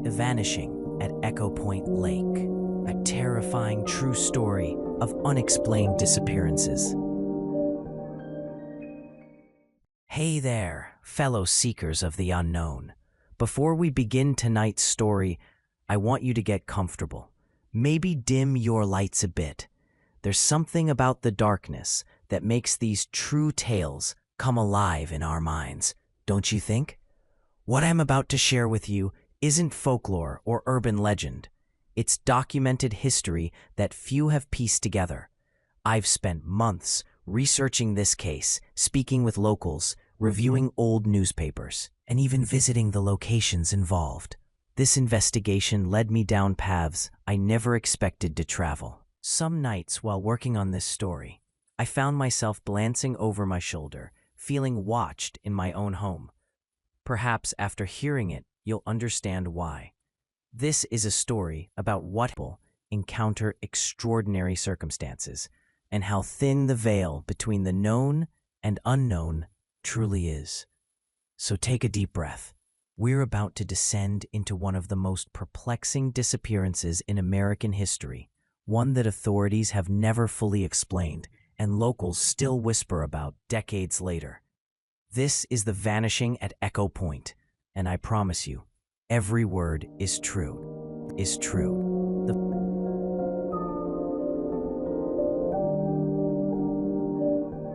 Vanishing at Echo Point Lake, a terrifying true story of unexplained disappearances. Hey there, fellow seekers of the unknown. Before we begin tonight's story, I want you to get comfortable. Maybe dim your lights a bit. There's something about the darkness that makes these true tales come alive in our minds, don't you think? What I'm about to share with you isn't folklore or urban legend. It's documented history that few have pieced together. I've spent months researching this case, speaking with locals, reviewing old newspapers, and even visiting the locations involved. This investigation led me down paths I never expected to travel. Some nights while working on this story, I found myself glancing over my shoulder, feeling watched in my own home. Perhaps after hearing it, you'll understand why. This is a story about what people encounter extraordinary circumstances and how thin the veil between the known and unknown truly is. So take a deep breath. We're about to descend into one of the most perplexing disappearances in American history, one that authorities have never fully explained and locals still whisper about decades later. This is the Vanishing at Echo Point, and I promise you, every word is true.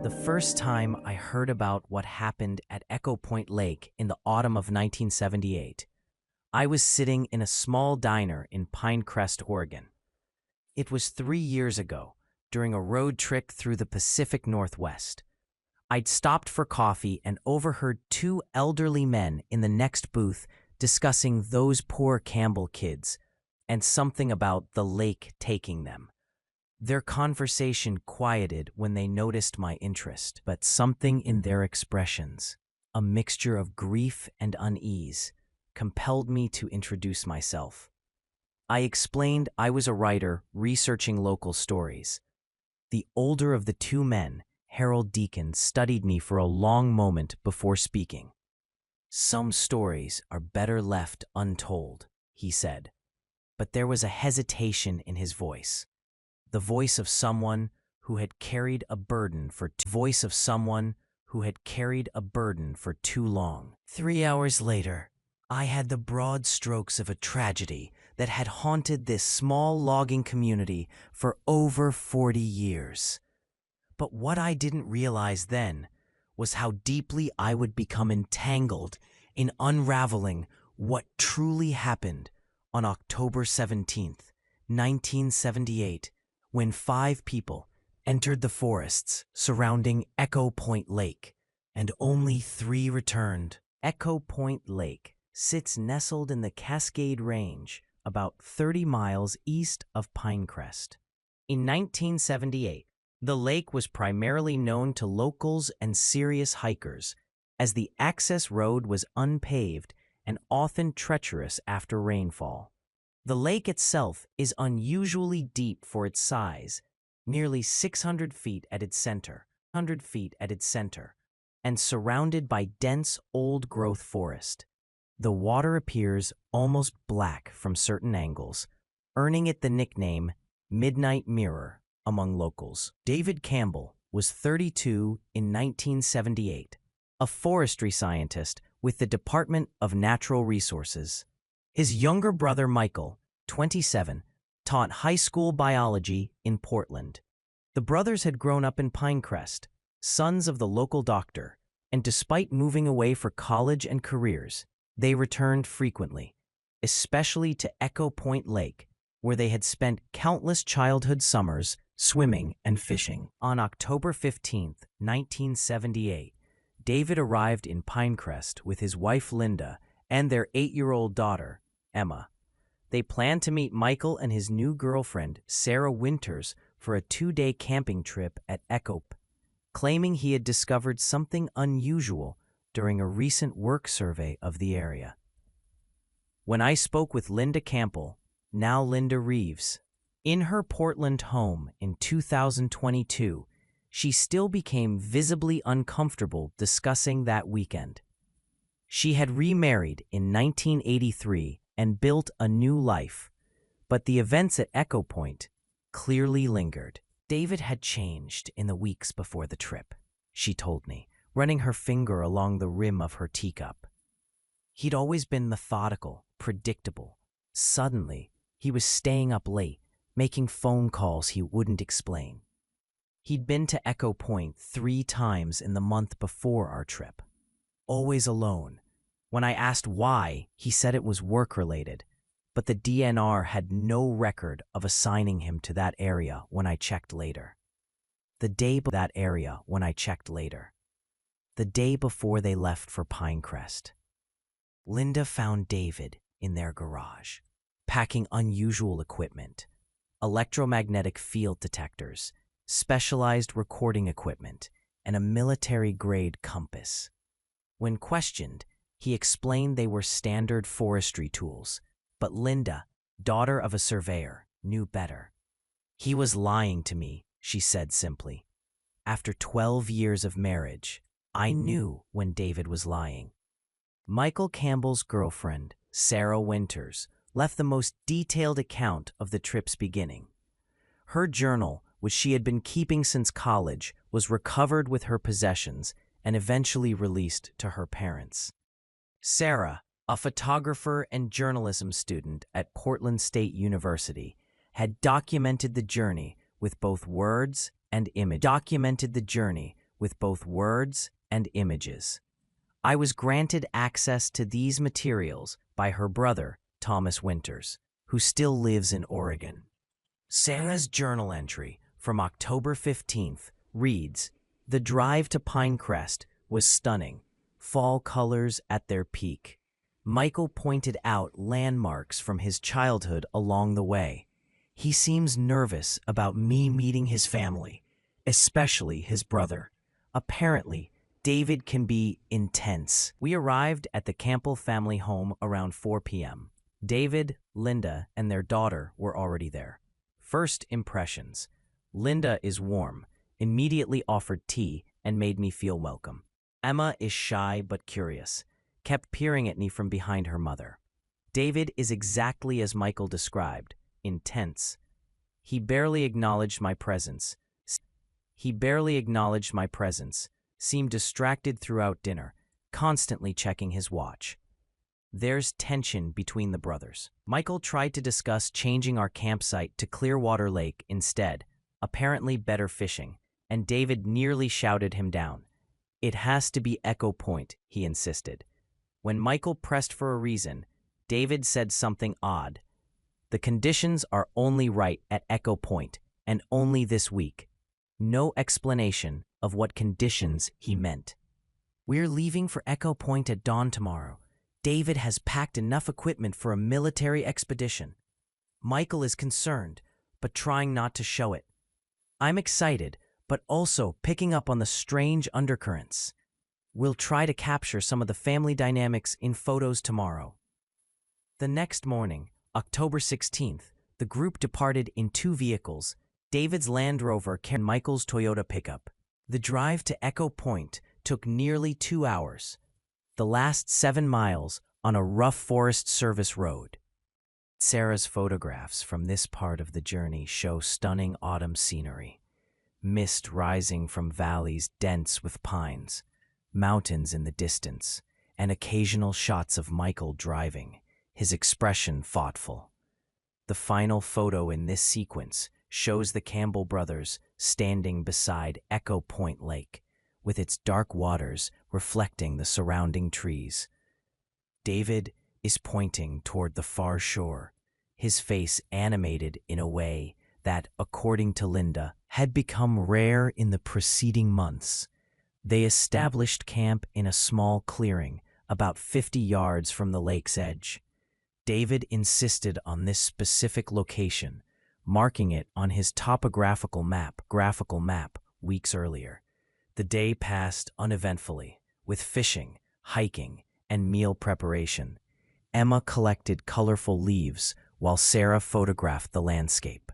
The first time I heard about what happened at Echo Point Lake in the autumn of 1978, I was sitting in a small diner in Pinecrest, Oregon. It was 3 years ago, during a road trip through the Pacific Northwest. I'd stopped for coffee and overheard two elderly men in the next booth discussing those poor Campbell kids and something about the lake taking them. Their conversation quieted when they noticed my interest, but something in their expressions, a mixture of grief and unease, compelled me to introduce myself. I explained I was a writer researching local stories. The older of the two men, Harold Deacon, studied me for a long moment before speaking. "Some stories are better left untold," he said, but there was a hesitation in his voice. The voice of someone who had carried a burden for too long. 3 hours later, I had the broad strokes of a tragedy that had haunted this small logging community for over 40 years. But what I didn't realize then was how deeply I would become entangled in unraveling what truly happened on October 17th, 1978, when 5 people entered the forests surrounding Echo Point Lake, and only 3 returned. Echo Point Lake sits nestled in the Cascade Range, about 30 miles east of Pinecrest. In 1978, the lake was primarily known to locals and serious hikers, as the access road was unpaved and often treacherous after rainfall. The lake itself is unusually deep for its size, nearly 600 feet at its center, and surrounded by dense old-growth forest. The water appears almost black from certain angles, earning it the nickname Midnight Mirror among locals. David Campbell was 32 in 1978, a forestry scientist with the Department of Natural Resources. His younger brother Michael, 27, taught high school biology in Portland. The brothers had grown up in Pinecrest, sons of the local doctor, and despite moving away for college and careers, they returned frequently, especially to Echo Point Lake, where they had spent countless childhood summers swimming and fishing. On October 15, 1978, David arrived in Pinecrest with his wife Linda and their 8-year-old daughter, Emma. They planned to meet Michael and his new girlfriend, Sarah Winters, for a 2-day camping trip at Echo, claiming he had discovered something unusual during a recent work survey of the area. When I spoke with Linda Campbell, now Linda Reeves, in her Portland home in 2022, she still became visibly uncomfortable discussing that weekend. She had remarried in 1983 and built a new life. But the events at Echo Point clearly lingered. David had changed in the weeks before the trip, she told me, running her finger along the rim of her teacup. He'd always been methodical, predictable. Suddenly, he was staying up late, making phone calls he wouldn't explain. He'd been to Echo Point 3 times in the month before our trip. Always alone. When I asked why, he said it was work-related, but the DNR had no record of assigning him to that area when I checked later. The day before they left for Pinecrest. Linda found David in their garage, packing unusual equipment, electromagnetic field detectors, specialized recording equipment, and a military-grade compass. When questioned, he explained they were standard forestry tools, but Linda, daughter of a surveyor, knew better. He was lying to me, she said simply. After 12 years of marriage, I knew when David was lying. Michael Campbell's girlfriend, Sarah Winters, left the most detailed account of the trip's beginning. Her journal, which she had been keeping since college, was recovered with her possessions and eventually released to her parents. Sarah, a photographer and journalism student at Portland State University, had documented the journey with both words and images. I was granted access to these materials by her brother, Thomas Winters, who still lives in Oregon. Sarah's journal entry from October 15th reads, "The drive to Pinecrest was stunning, fall colors at their peak. Michael pointed out landmarks from his childhood along the way. He seems nervous about me meeting his family, especially his brother. Apparently, David can be intense." We arrived at the Campbell family home around 4 p.m. David, Linda, and their daughter were already there. First impressions. Linda is warm, immediately offered tea, and made me feel welcome. Emma is shy but curious, kept peering at me from behind her mother. David is exactly as Michael described, intense. He barely acknowledged my presence, seemed distracted throughout dinner, constantly checking his watch. There's tension between the brothers. Michael tried to discuss changing our campsite to Clearwater Lake instead, apparently better fishing, and David nearly shouted him down. "It has to be Echo Point," he insisted. When Michael pressed for a reason, David said something odd. "The conditions are only right at Echo Point, and only this week." No explanation of what conditions he meant. "We're leaving for Echo Point at dawn tomorrow. David has packed enough equipment for a military expedition." Michael is concerned, but trying not to show it. I'm excited, but also picking up on the strange undercurrents. We'll try to capture some of the family dynamics in photos tomorrow. The next morning, October 16th, the group departed in 2 vehicles, David's Land Rover and Michael's Toyota pickup. The drive to Echo Point took nearly 2 hours, the last 7 miles on a rough Forest Service road. Sarah's photographs from this part of the journey show stunning autumn scenery. Mist rising from valleys dense with pines, mountains in the distance, and occasional shots of Michael driving, his expression thoughtful. The final photo in this sequence shows the Campbell brothers standing beside Echo Point Lake, with its dark waters reflecting the surrounding trees. David is pointing toward the far shore, his face animated in a way that, according to Linda, had become rare in the preceding months. They established camp in a small clearing about 50 yards from the lake's edge. David insisted on this specific location, marking it on his topographical map weeks earlier. The day passed uneventfully, with fishing, hiking, and meal preparation. Emma collected colorful leaves while Sarah photographed the landscape.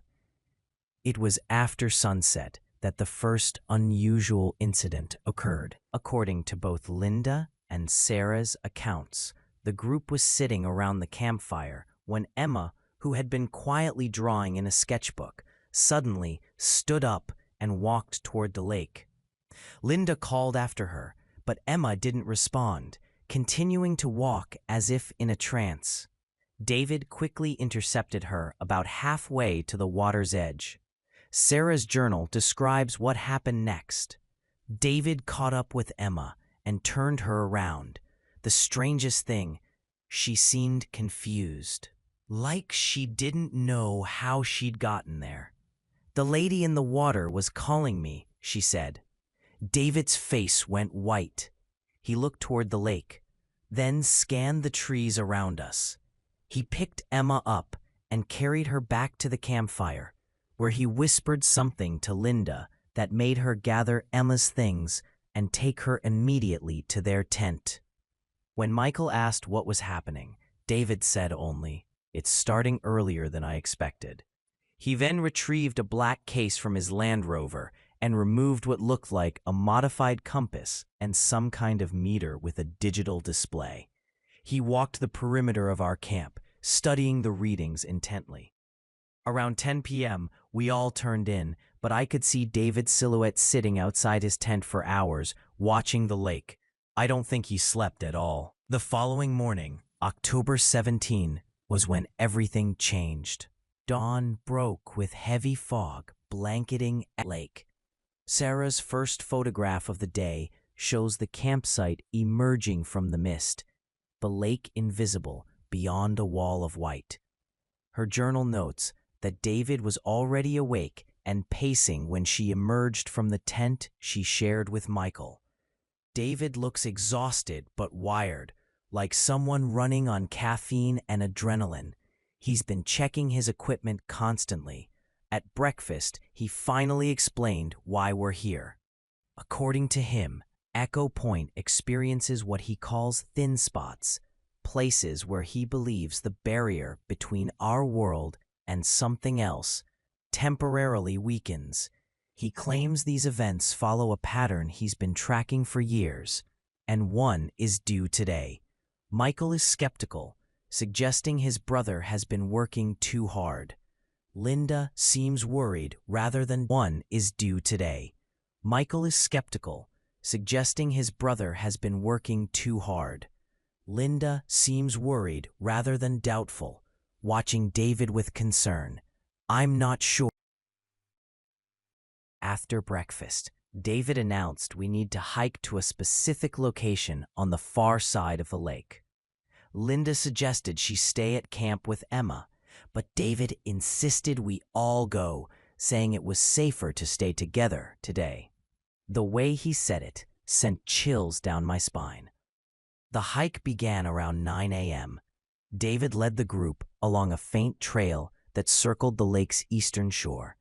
It was after sunset that the first unusual incident occurred. According to both Linda and Sarah's accounts, The group was sitting around the campfire when Emma, who had been quietly drawing in a sketchbook, suddenly stood up and walked toward the lake. Linda called after her, but Emma didn't respond, continuing to walk as if in a trance. David quickly intercepted her about halfway to the water's edge. Sarah's journal describes what happened next. David caught up with Emma and turned her around. The strangest thing, she seemed confused, like she didn't know how she'd gotten there. "The lady in the water was calling me," she said. David's face went white. He looked toward the lake, then scanned the trees around us. He picked Emma up and carried her back to the campfire, where he whispered something to Linda that made her gather Emma's things and take her immediately to their tent. When Michael asked what was happening, David said only, "It's starting earlier than I expected." He then retrieved a black case from his Land Rover and removed what looked like a modified compass and some kind of meter with a digital display. He walked the perimeter of our camp, studying the readings intently. Around 10 p.m., we all turned in, but I could see David's silhouette sitting outside his tent for hours, watching the lake. I don't think he slept at all. The following morning, October 17, was when everything changed. Dawn broke with heavy fog blanketing the lake. Sarah's first photograph of the day shows the campsite emerging from the mist, the lake invisible beyond a wall of white. Her journal notes that David was already awake and pacing when she emerged from the tent she shared with Michael. David looks exhausted but wired, like someone running on caffeine and adrenaline. He's been checking his equipment constantly. At breakfast, he finally explained why we're here. According to him, Echo Point experiences what he calls thin spots, places where he believes the barrier between our world and something else temporarily weakens. He claims these events follow a pattern he's been tracking for years, and one is due today. Michael is skeptical, suggesting his brother has been working too hard. Linda seems worried rather than one is due today. Michael is skeptical, suggesting his brother has been working too hard. Linda seems worried rather than doubtful, watching David with concern. I'm not sure. After breakfast, David announced we need to hike to a specific location on the far side of the lake. Linda suggested she stay at camp with Emma, but David insisted we all go, saying it was safer to stay together today. The way he said it sent chills down my spine. The hike began around 9 a.m. David led the group along a faint trail that circled the lake's eastern shore.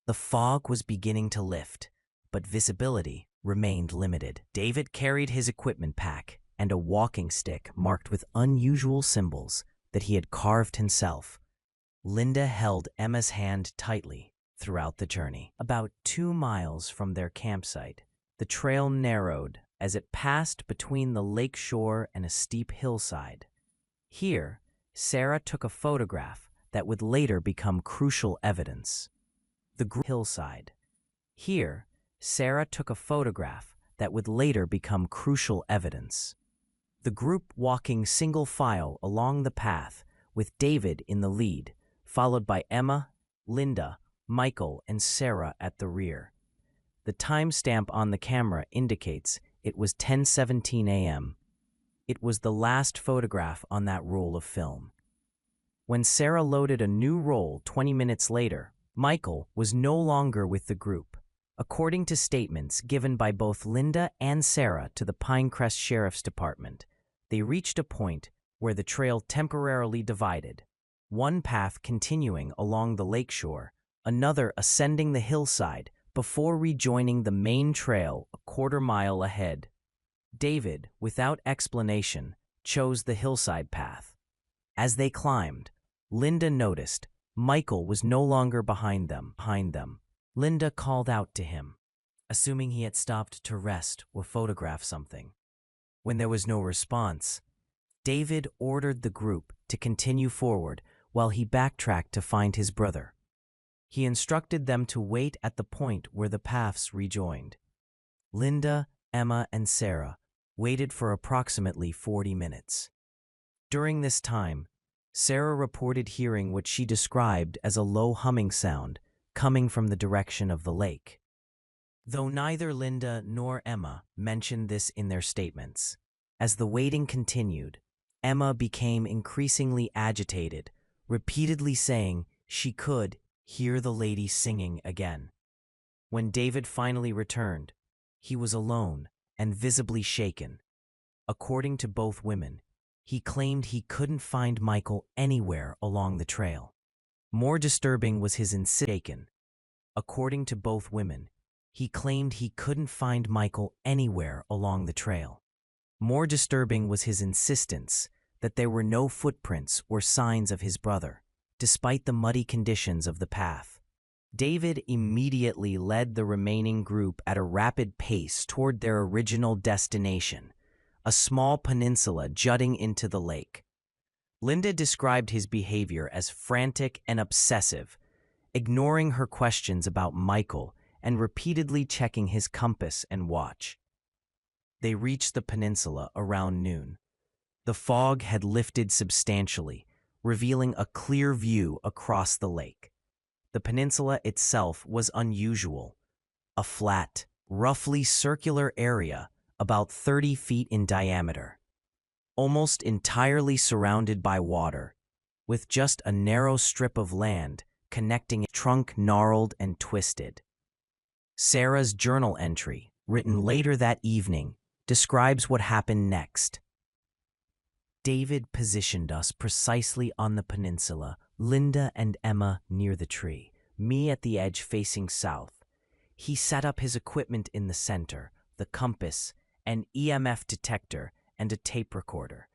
The fog was beginning to lift, but visibility remained limited. David carried his equipment pack and a walking stick marked with unusual symbols that he had carved himself. Linda held Emma's hand tightly throughout the journey. About 2 miles from their campsite, the trail narrowed as it passed between the lake shore and a steep hillside. Here, Sarah took a photograph that would later become crucial evidence. The hillside. Here, Sarah took a photograph that would later become crucial evidence. The group walking single file along the path, with David in the lead, followed by Emma, Linda, Michael, and Sarah at the rear. The timestamp on the camera indicates it was 10:17 a.m. It was the last photograph on that roll of film. When Sarah loaded a new roll 20 minutes later, Michael was no longer with the group. According to statements given by both Linda and Sarah to the Pinecrest Sheriff's Department, they reached a point where the trail temporarily divided, one path continuing along the lakeshore, another ascending the hillside before rejoining the main trail a quarter-mile ahead. David, without explanation, chose the hillside path. As they climbed, Linda noticed Michael was no longer behind them. Linda called out to him, assuming he had stopped to rest or photograph something. When there was no response, David ordered the group to continue forward while he backtracked to find his brother. He instructed them to wait at the point where the paths rejoined. Linda, Emma, and Sarah waited for approximately 40 minutes. During this time, Sarah reported hearing what she described as a low humming sound coming from the direction of the lake. Though neither Linda nor Emma mentioned this in their statements, as the waiting continued, Emma became increasingly agitated, repeatedly saying she could hear the lady singing again. When David finally returned, he was alone and visibly shaken. According to both women, he claimed he couldn't find Michael anywhere along the trail. More disturbing was his insistence. According to both women, he claimed he couldn't find Michael anywhere along the trail. More disturbing was his insistence that there were no footprints or signs of his brother, despite the muddy conditions of the path. David immediately led the remaining group at a rapid pace toward their original destination, a small peninsula jutting into the lake. Linda described his behavior as frantic and obsessive, ignoring her questions about Michael and repeatedly checking his compass and watch. They reached the peninsula around noon. The fog had lifted substantially, revealing a clear view across the lake. The peninsula itself was unusual, a flat, roughly circular area about 30 feet in diameter, almost entirely surrounded by water, with just a narrow strip of land connecting its trunk gnarled and twisted. Sarah's journal entry, written later that evening, describes what happened next. David positioned us precisely on the peninsula, Linda and Emma near the tree, me at the edge facing south. He set up his equipment in the center, the compass, an EMF detector, and a tape recorder.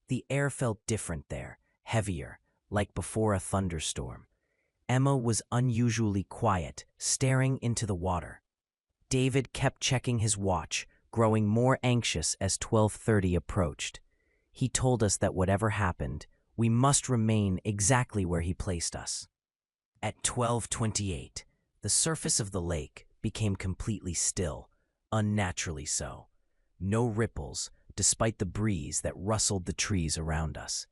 The air felt different there, heavier, like before a thunderstorm. Emma was unusually quiet, staring into the water. David kept checking his watch, growing more anxious as 12:30 approached. He told us that whatever happened, we must remain exactly where he placed us. At 12:28, the surface of the lake became completely still, unnaturally so. No ripples, despite the breeze that rustled the trees around us.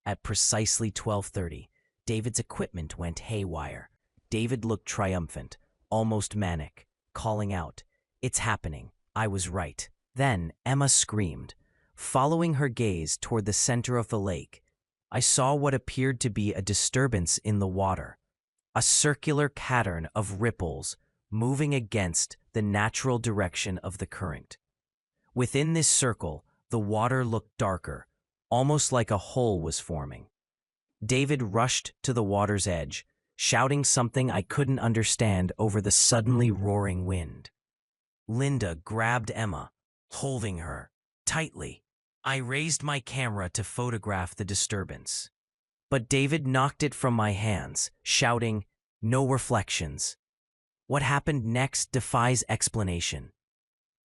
At precisely 12:30, David's equipment went haywire. David looked triumphant, almost manic, calling out, "It's happening. I was right." Then Emma screamed. Following her gaze toward the center of the lake, I saw what appeared to be a disturbance in the water, a circular pattern of ripples moving against the natural direction of the current. Within this circle, the water looked darker, almost like a hole was forming. David rushed to the water's edge, shouting something I couldn't understand over the suddenly roaring wind. Linda grabbed Emma, holding her tightly. I raised my camera to photograph the disturbance, but David knocked it from my hands, shouting, "No reflections." What happened next defies explanation.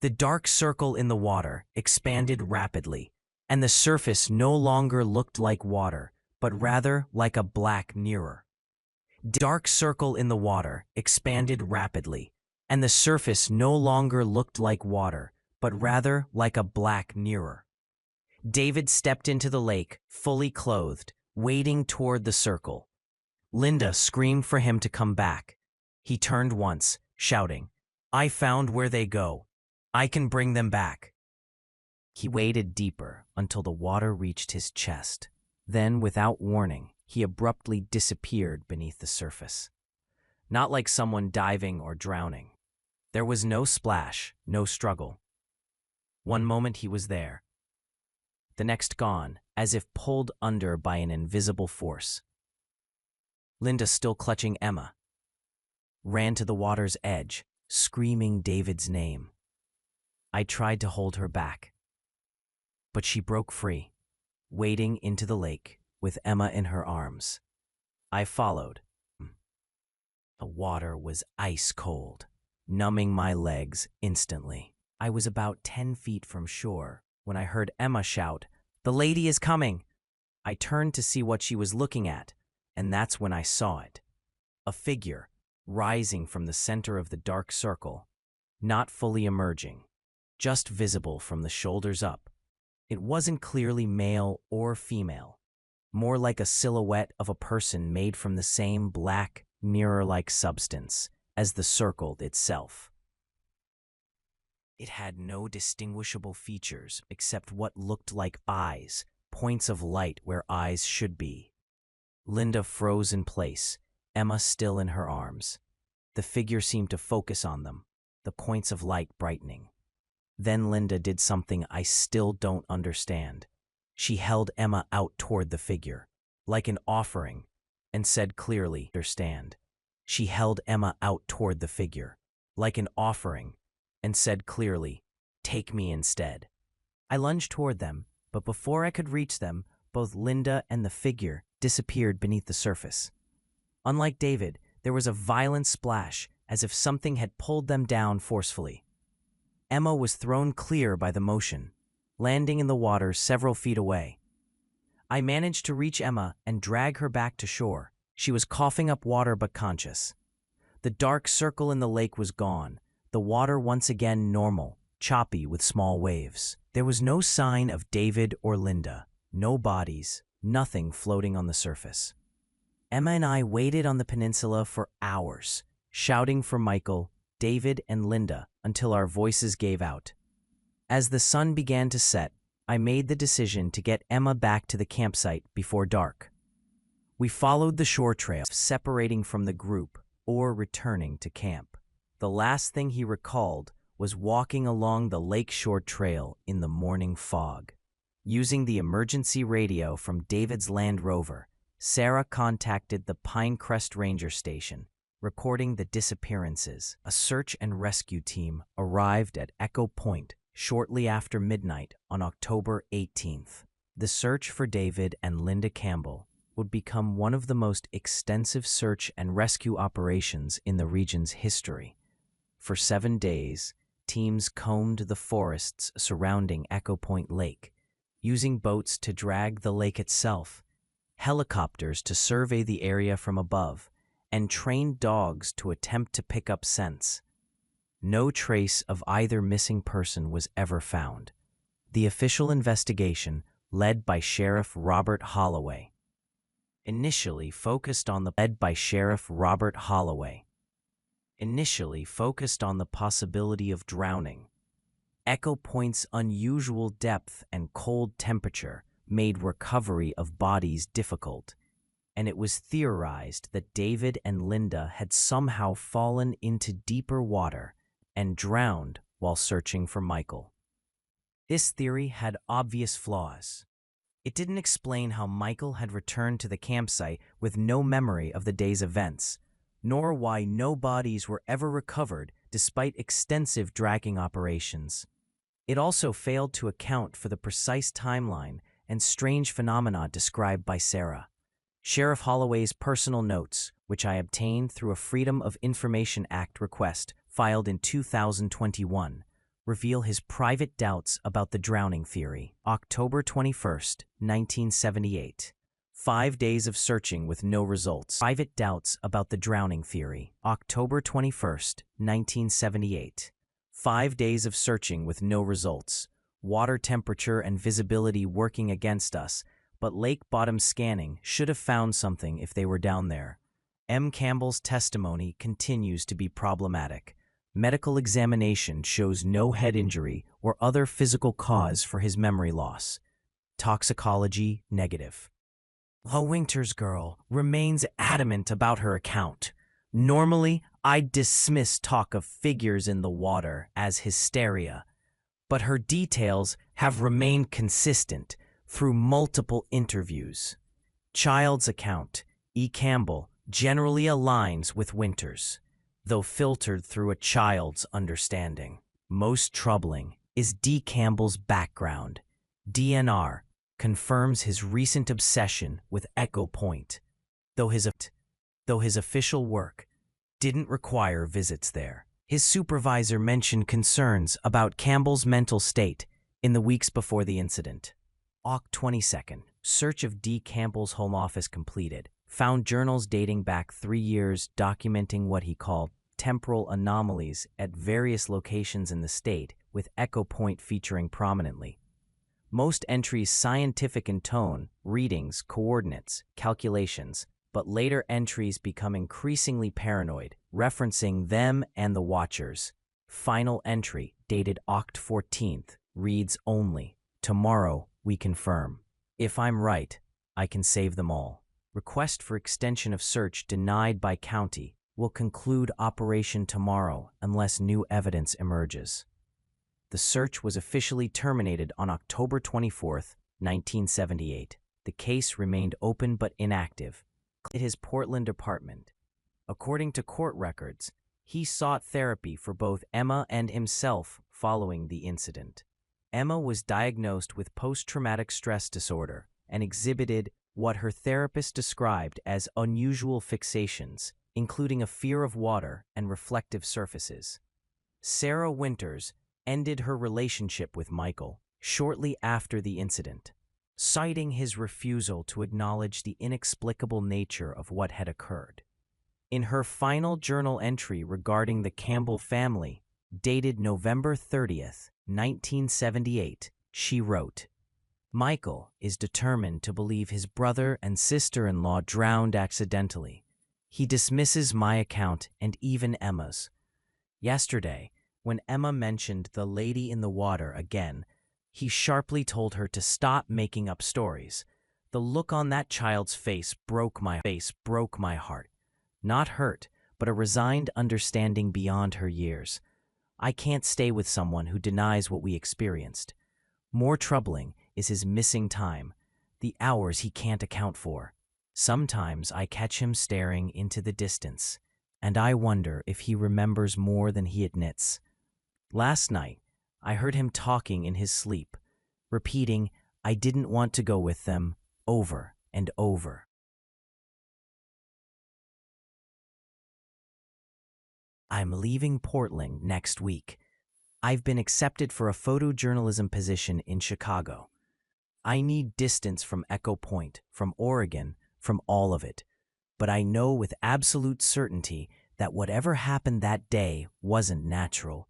The dark circle in the water expanded rapidly, and the surface no longer looked like water, but rather like a black mirror. Dark circle in the water expanded rapidly, and the surface no longer looked like water, but rather like a black mirror. David stepped into the lake, fully clothed, wading toward the circle. Linda screamed for him to come back. He turned once, shouting, "I found where they go. I can bring them back." He waded deeper until the water reached his chest. Then, without warning, he abruptly disappeared beneath the surface. Not like someone diving or drowning. There was no splash, no struggle. One moment he was there, the next gone, as if pulled under by an invisible force. Linda, still clutching Emma, ran to the water's edge, screaming David's name. I tried to hold her back, but she broke free, wading into the lake with Emma in her arms. I followed. The water was ice cold, numbing my legs instantly. I was about 10 feet from shore when I heard Emma shout, The lady is coming. I turned to see what she was looking at, and that's when I saw it. A figure, rising from the center of the dark circle, not fully emerging, just visible from the shoulders up. It wasn't clearly male or female, more like a silhouette of a person made from the same black, mirror-like substance as the circle itself. It had no distinguishable features except what looked like eyes, points of light where eyes should be. Linda froze in place, Emma still in her arms. The figure seemed to focus on them, the points of light brightening. Then Linda did something I still don't understand. She held Emma out toward the figure, like an offering, and said clearly, "Understand." She held Emma out toward the figure, like an offering, and said clearly, "Take me instead." I lunged toward them, but before I could reach them, both Linda and the figure disappeared beneath the surface. Unlike David, there was a violent splash, as if something had pulled them down forcefully. Emma was thrown clear by the motion, landing in the water several feet away. I managed to reach Emma and drag her back to shore. She was coughing up water but conscious. The dark circle in the lake was gone, the water once again normal, choppy with small waves. There was no sign of David or Linda, no bodies, nothing floating on the surface. Emma and I waited on the peninsula for hours, shouting for Michael, David, and Linda until our voices gave out. As the sun began to set, I made the decision to get Emma back to the campsite before dark. We followed the shore trail, separating from the group or returning to camp. The last thing he recalled was walking along the lakeshore trail in the morning fog. Using the emergency radio from David's Land Rover, Sarah contacted the Pinecrest Ranger Station, reporting the disappearances. A search and rescue team arrived at Echo Point shortly after midnight on October 18th. The search for David and Linda Campbell would become one of the most extensive search and rescue operations in the region's history. For 7 days, teams combed the forests surrounding Echo Point Lake, using boats to drag the lake itself, helicopters to survey the area from above, and trained dogs to attempt to pick up scents. No trace of either missing person was ever found. The official investigation, led by Sheriff Robert Holloway, initially focused on the possibility of drowning. Echo Point's unusual depth and cold temperature made recovery of bodies difficult, and it was theorized that David and Linda had somehow fallen into deeper water and drowned while searching for Michael. This theory had obvious flaws. It didn't explain how Michael had returned to the campsite with no memory of the day's events, nor why no bodies were ever recovered despite extensive dragging operations. It also failed to account for the precise timeline and strange phenomena described by Sarah. Sheriff Holloway's personal notes, which I obtained through a Freedom of Information Act request filed in 2021, reveal his private doubts about the drowning theory. October 21st, 1978. 5 days of searching with no results. Private doubts about the drowning theory. October 21st, 1978. 5 days of searching with no results. Water temperature and visibility working against us, but lake bottom scanning should have found something if they were down there. M. Campbell's testimony continues to be problematic. Medical examination shows no head injury or other physical cause for his memory loss. Toxicology negative. A Winters girl remains adamant about her account. Normally, I'd dismiss talk of figures in the water as hysteria, but her details have remained consistent through multiple interviews. Child's account, E. Campbell, generally aligns with Winters, though filtered through a child's understanding. Most troubling is D. Campbell's background. DNR confirms his recent obsession with Echo Point, though his official work didn't require visits there. His supervisor mentioned concerns about Campbell's mental state in the weeks before the incident. Oct 22nd, search of D. Campbell's home office completed. Found journals dating back 3 years documenting what he called temporal anomalies at various locations in the state, with Echo Point featuring prominently. Most entries scientific in tone, readings, coordinates, calculations, but later entries become increasingly paranoid, referencing them and the Watchers. Final entry, dated Oct 14th, reads only, "Tomorrow, we confirm. If I'm right, I can save them all. Request for extension of search denied by county. Will conclude operation tomorrow unless new evidence emerges." The search was officially terminated on October 24th, 1978. The case remained open but inactive. At his Portland apartment. According to court records, he sought therapy for both Emma and himself following the incident. Emma was diagnosed with post-traumatic stress disorder and exhibited what her therapist described as unusual fixations, including a fear of water and reflective surfaces. Sarah Winters ended her relationship with Michael shortly after the incident, citing his refusal to acknowledge the inexplicable nature of what had occurred. In her final journal entry regarding the Campbell family, dated November 30th, 1978, she wrote, "Michael is determined to believe his brother and sister-in-law drowned accidentally. He dismisses my account and even Emma's. Yesterday, when Emma mentioned the lady in the water again, he sharply told her to stop making up stories. The look on that child's face broke my heart. Not hurt, but a resigned understanding beyond her years. I can't stay with someone who denies what we experienced. More troubling is his missing time, the hours he can't account for. Sometimes I catch him staring into the distance, and I wonder if he remembers more than he admits. Last night, I heard him talking in his sleep, repeating, 'I didn't want to go with them,' over and over." I'm leaving Portland next week. I've been accepted for a photojournalism position in Chicago. I need distance from Echo Point, from Oregon, from all of it. But I know with absolute certainty that whatever happened that day wasn't natural.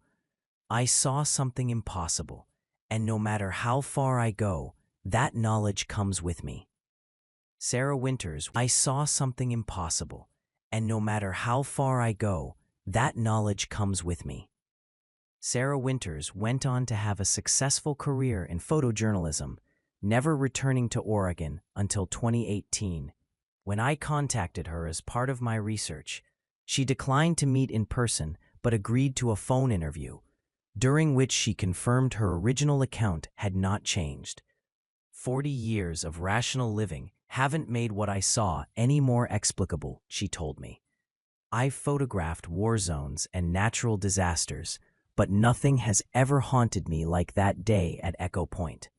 I saw something impossible, and no matter how far I go, that knowledge comes with me. Sarah Winters, I saw something impossible, and no matter how far I go, that knowledge comes with me. Sarah Winters went on to have a successful career in photojournalism, never returning to Oregon until 2018. When I contacted her as part of my research, she declined to meet in person but agreed to a phone interview, during which she confirmed her original account had not changed. 40 years of rational living haven't made what I saw any more explicable, she told me. I've photographed war zones and natural disasters, but nothing has ever haunted me like that day at Echo Point.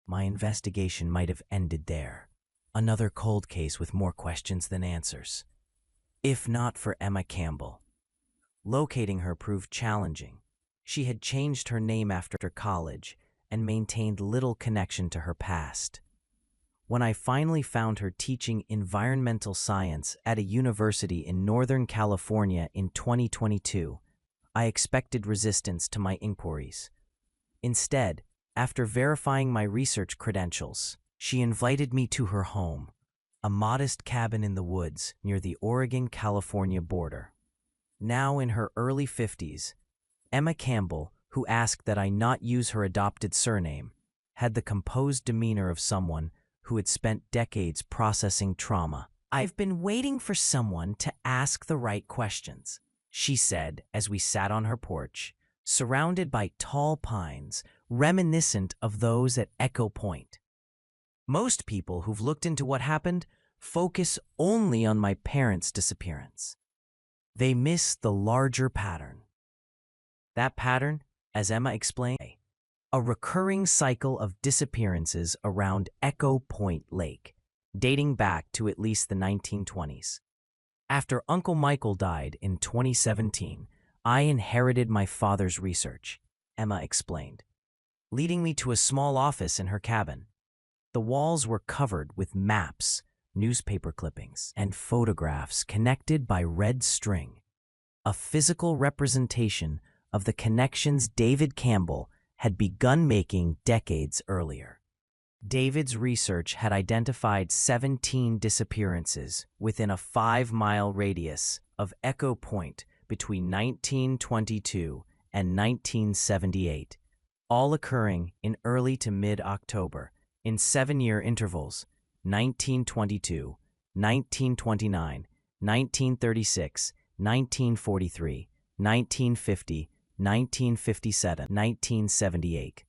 My investigation might have ended there. Another cold case with more questions than answers. If not for Emma Campbell. Locating her proved challenging. She had changed her name after college and maintained little connection to her past. When I finally found her teaching environmental science at a university in Northern California in 2022, I expected resistance to my inquiries. Instead, after verifying my research credentials, she invited me to her home, a modest cabin in the woods near the Oregon-California border. Now in her early 50s, Emma Campbell, who asked that I not use her adopted surname, had the composed demeanor of someone who had spent decades processing trauma. "I've been waiting for someone to ask the right questions," she said as we sat on her porch, surrounded by tall pines reminiscent of those at Echo Point. Most people who've looked into what happened focus only on my parents' disappearance. They miss the larger pattern. That pattern, as Emma explained, a recurring cycle of disappearances around Echo Point Lake, dating back to at least the 1920s. After Uncle Michael died in 2017, I inherited my father's research, Emma explained, leading me to a small office in her cabin. The walls were covered with maps, newspaper clippings, and photographs connected by red string, a physical representation of the connections David Campbell had begun making decades earlier. David's research had identified 17 disappearances within a 5-mile radius of Echo Point between 1922 and 1978, all occurring in early to mid-October, in 7-year intervals: 1922, 1929, 1936, 1943, 1950, 1957, 1978.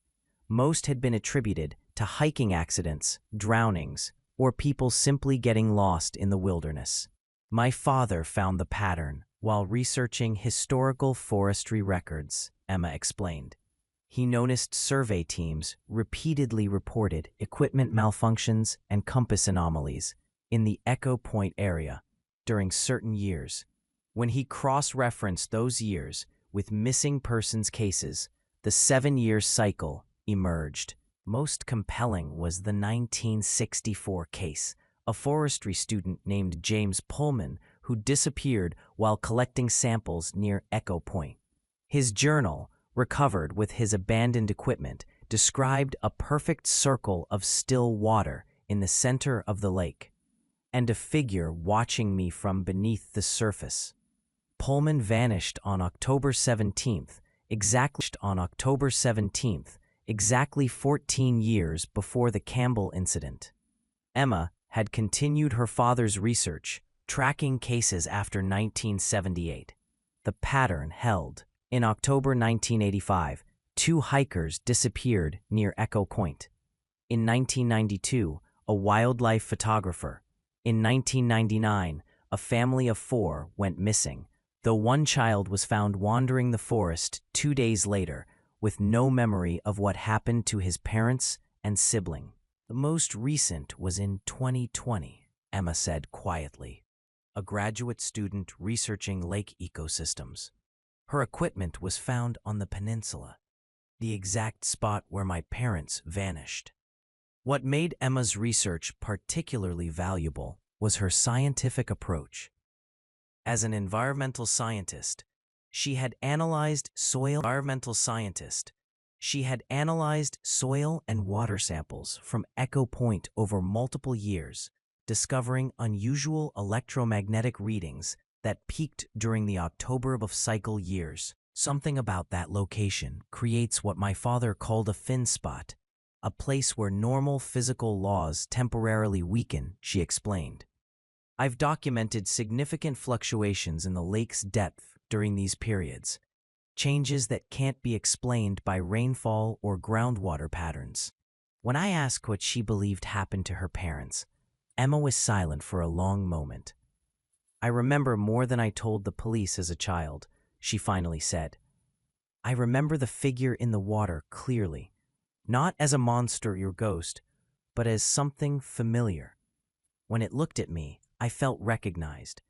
Most had been attributed to hiking accidents, drownings, or people simply getting lost in the wilderness. My father found the pattern while researching historical forestry records, Emma explained. He noticed survey teams repeatedly reported equipment malfunctions and compass anomalies in the Echo Point area during certain years. When he cross-referenced those years with missing persons cases, the 7-year cycle emerged. Most compelling was the 1964 case, a forestry student named James Pullman who disappeared while collecting samples near Echo Point. His journal, recovered with his abandoned equipment, described a perfect circle of still water in the center of the lake, and a figure watching me from beneath the surface. Pullman vanished on October 17th, exactly 14 years before the Campbell incident. Emma had continued her father's research, tracking cases after 1978. The pattern held. In October 1985, 2 hikers disappeared near Echo Point. In 1992, a wildlife photographer. In 1999, a family of 4 went missing, though one child was found wandering the forest 2 days later with no memory of what happened to his parents and sibling. The most recent was in 2020, Emma said quietly, a graduate student researching lake ecosystems. Her equipment was found on the peninsula, the exact spot where my parents vanished. What made Emma's research particularly valuable was her scientific approach. As an environmental scientist, she had analyzed soil and water samples from Echo Point over multiple years, discovering unusual electromagnetic readings that peaked during the October of cycle years. Something about that location creates what my father called a fin spot, a place where normal physical laws temporarily weaken, she explained. I've documented significant fluctuations in the lake's depth during these periods, changes that can't be explained by rainfall or groundwater patterns. When I asked what she believed happened to her parents, Emma was silent for a long moment. I remember more than I told the police as a child, she finally said. I remember the figure in the water clearly, not as a monster or ghost, but as something familiar. When it looked at me, I felt recognized.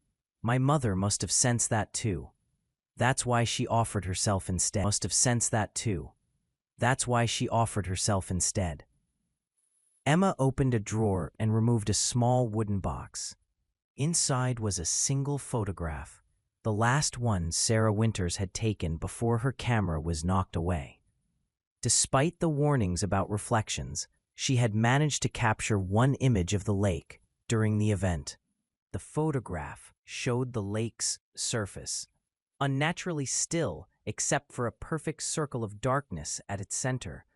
My mother must have sensed that too. That's why she offered herself instead. Emma opened a drawer and removed a small wooden box. Inside was a single photograph, the last one Sarah Winters had taken before her camera was knocked away. Despite the warnings about reflections, she had managed to capture one image of the lake during the event. The photograph showed the lake's surface, unnaturally still except for a perfect circle of darkness at its center.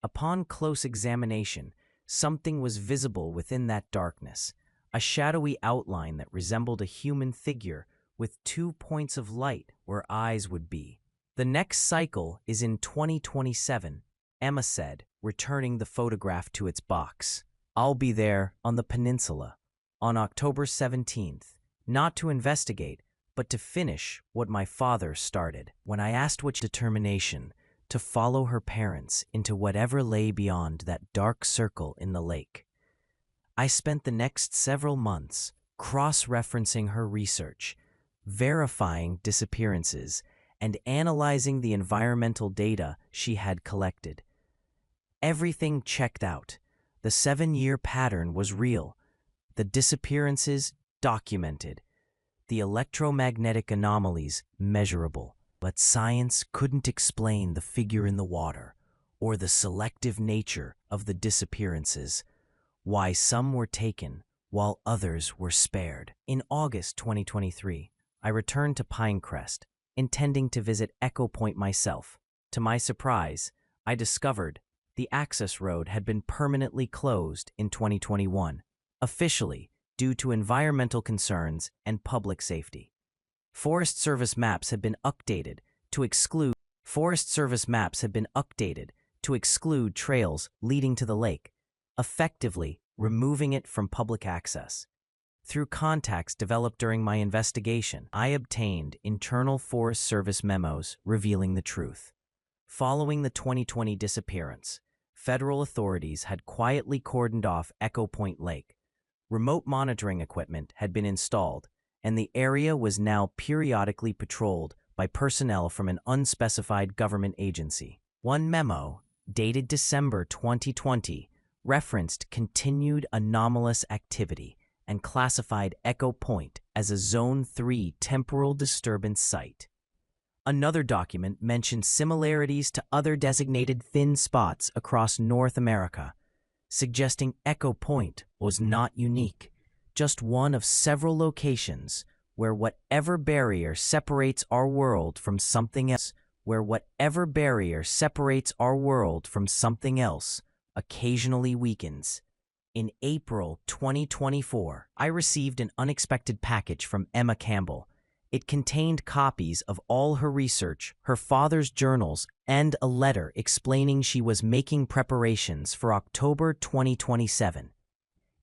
Upon close examination, something was visible within that darkness, a shadowy outline that resembled a human figure with 2 points of light where eyes would be. The next cycle is in 2027, Emma said, returning the photograph to its box. I'll be there on the peninsula on October 17th, not to investigate, but to finish what my father started. When I asked which determination to follow her parents into whatever lay beyond that dark circle in the lake, I spent the next several months cross-referencing her research, verifying disappearances, and analyzing the environmental data she had collected. Everything checked out. The 7-year pattern was real. The disappearances documented. The electromagnetic anomalies measurable. But science couldn't explain the figure in the water or the selective nature of the disappearances, why some were taken while others were spared. In August 2023, I returned to Pinecrest, intending to visit Echo Point myself. To my surprise, I discovered the access road had been permanently closed in 2021, officially due to environmental concerns and public safety. Forest Service maps had been updated to exclude trails leading to the lake, effectively removing it from public access. Through contacts developed during my investigation, I obtained internal Forest Service memos revealing the truth. Following the 2020 disappearance, federal authorities had quietly cordoned off Echo Point Lake. Remote monitoring equipment had been installed, and the area was now periodically patrolled by personnel from an unspecified government agency. One memo, dated December 2020, referenced continued anomalous activity and classified Echo Point as a Zone 3 temporal disturbance site. Another document mentioned similarities to other designated thin spots across North America, suggesting Echo Point was not unique, just one of several locations where whatever barrier separates our world from something else, occasionally weakens. In April 2024, I received an unexpected package from Emma Campbell. It contained copies of all her research, her father's journals, and a letter explaining she was making preparations for October 2027.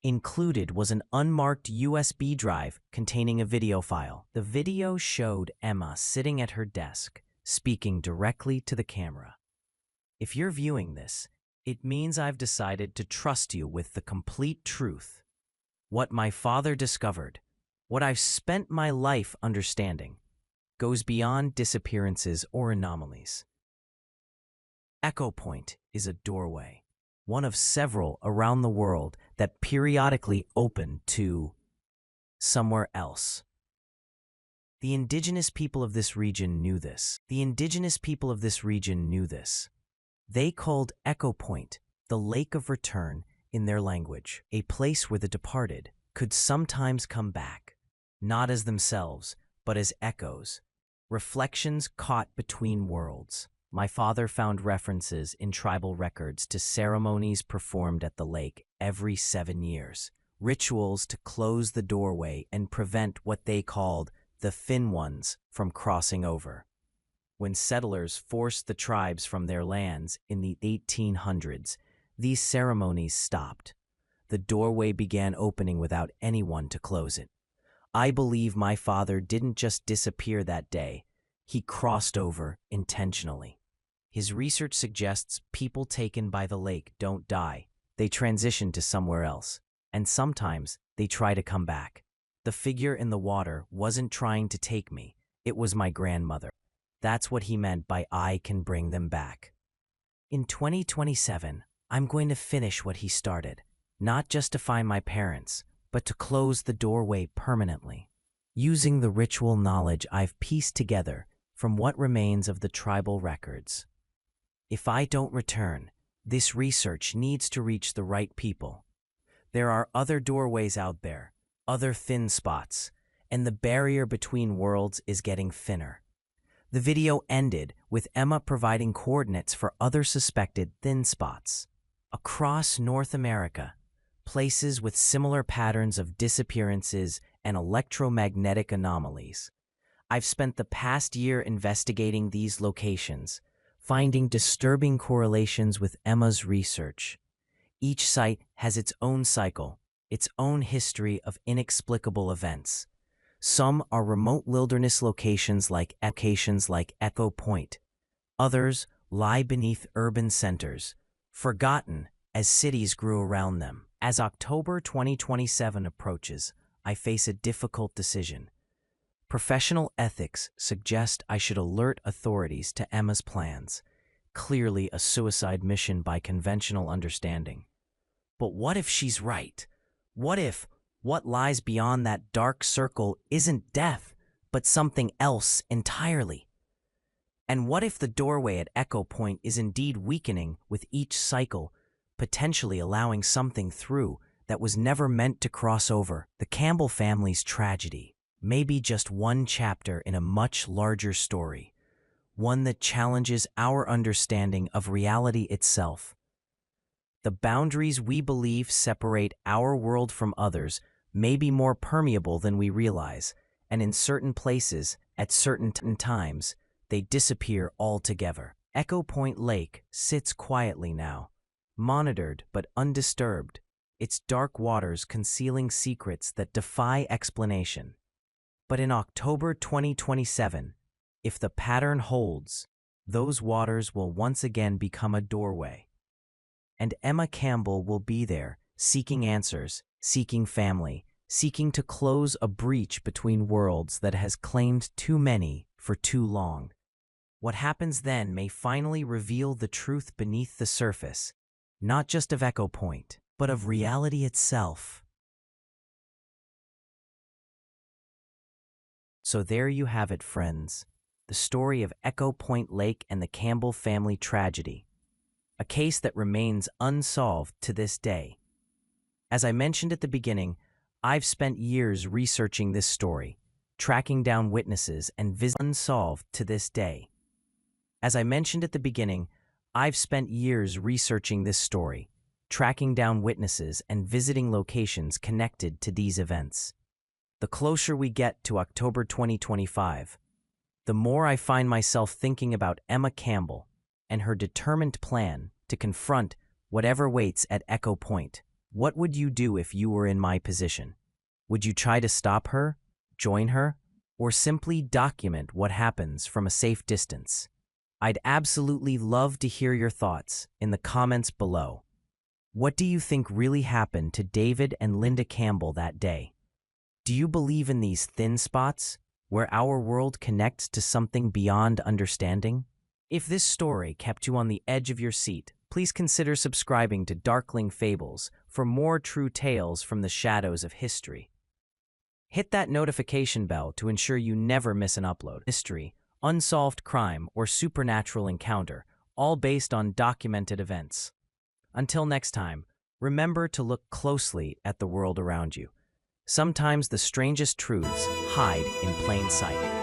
Included was an unmarked USB drive containing a video file. The video showed Emma sitting at her desk, speaking directly to the camera. If you're viewing this, it means I've decided to trust you with the complete truth. What my father discovered, what I've spent my life understanding, goes beyond disappearances or anomalies. Echo Point is a doorway, one of several around the world that periodically open to somewhere else. The indigenous people of this region knew this. They called Echo Point the Lake of Return in their language, a place where the departed could sometimes come back, not as themselves, but as echoes, reflections caught between worlds. My father found references in tribal records to ceremonies performed at the lake every 7 years, rituals to close the doorway and prevent what they called the thin ones from crossing over. When settlers forced the tribes from their lands in the 1800s, these ceremonies stopped. The doorway began opening without anyone to close it. I believe my father didn't just disappear that day, he crossed over intentionally. His research suggests people taken by the lake don't die, they transition to somewhere else, and sometimes they try to come back. The figure in the water wasn't trying to take me, it was my grandmother. That's what he meant by I can bring them back. In 2027, I'm going to finish what he started, not just to find my parents, but to close the doorway permanently, using the ritual knowledge I've pieced together from what remains of the tribal records. If I don't return, this research needs to reach the right people. There are other doorways out there, other thin spots, and the barrier between worlds is getting thinner. The video ended with Emma providing coordinates for other suspected thin spots. Across North America, places with similar patterns of disappearances and electromagnetic anomalies. I've spent the past year investigating these locations, finding disturbing correlations with Emma's research. Each site has its own cycle, its own history of inexplicable events. Some are remote wilderness locations like Echo Point. Others lie beneath urban centers, forgotten as cities grew around them. As October 2027 approaches, I face a difficult decision. Professional ethics suggest I should alert authorities to Emma's plans. Clearly a suicide mission by conventional understanding. But what if she's right? What if what lies beyond that dark circle isn't death, but something else entirely? And what if the doorway at Echo Point is indeed weakening with each cycle, potentially allowing something through that was never meant to cross over? The Campbell family's tragedy may be just one chapter in a much larger story, one that challenges our understanding of reality itself. The boundaries we believe separate our world from others may be more permeable than we realize, and in certain places, at certain times, they disappear altogether. Echo Point Lake sits quietly now, monitored but undisturbed, its dark waters concealing secrets that defy explanation. But in October 2027, if the pattern holds, those waters will once again become a doorway. And Emma Campbell will be there, seeking answers, seeking family, seeking to close a breach between worlds that has claimed too many for too long. What happens then may finally reveal the truth beneath the surface, not just of Echo Point, but of reality itself. So there you have it, friends. The story of Echo Point Lake and the Campbell family tragedy. A case that remains unsolved to this day. As I mentioned at the beginning, I've spent years researching this story, tracking down witnesses and unsolved to this day. As I mentioned at the beginning, I've spent years researching this story, tracking down witnesses and visiting locations connected to these events. The closer we get to October 2025, the more I find myself thinking about Emma Campbell and her determined plan to confront whatever waits at Echo Point. What would you do if you were in my position? Would you try to stop her, join her, or simply document what happens from a safe distance? I'd absolutely love to hear your thoughts in the comments below. What do you think really happened to David and Linda Campbell that day? Do you believe in these thin spots where our world connects to something beyond understanding? If this story kept you on the edge of your seat, please consider subscribing to Darkling Fables for more true tales from the shadows of history. Hit that notification bell to ensure you never miss an upload. History, unsolved crime, or supernatural encounter, all based on documented events. Until next time, remember to look closely at the world around you. Sometimes the strangest truths hide in plain sight.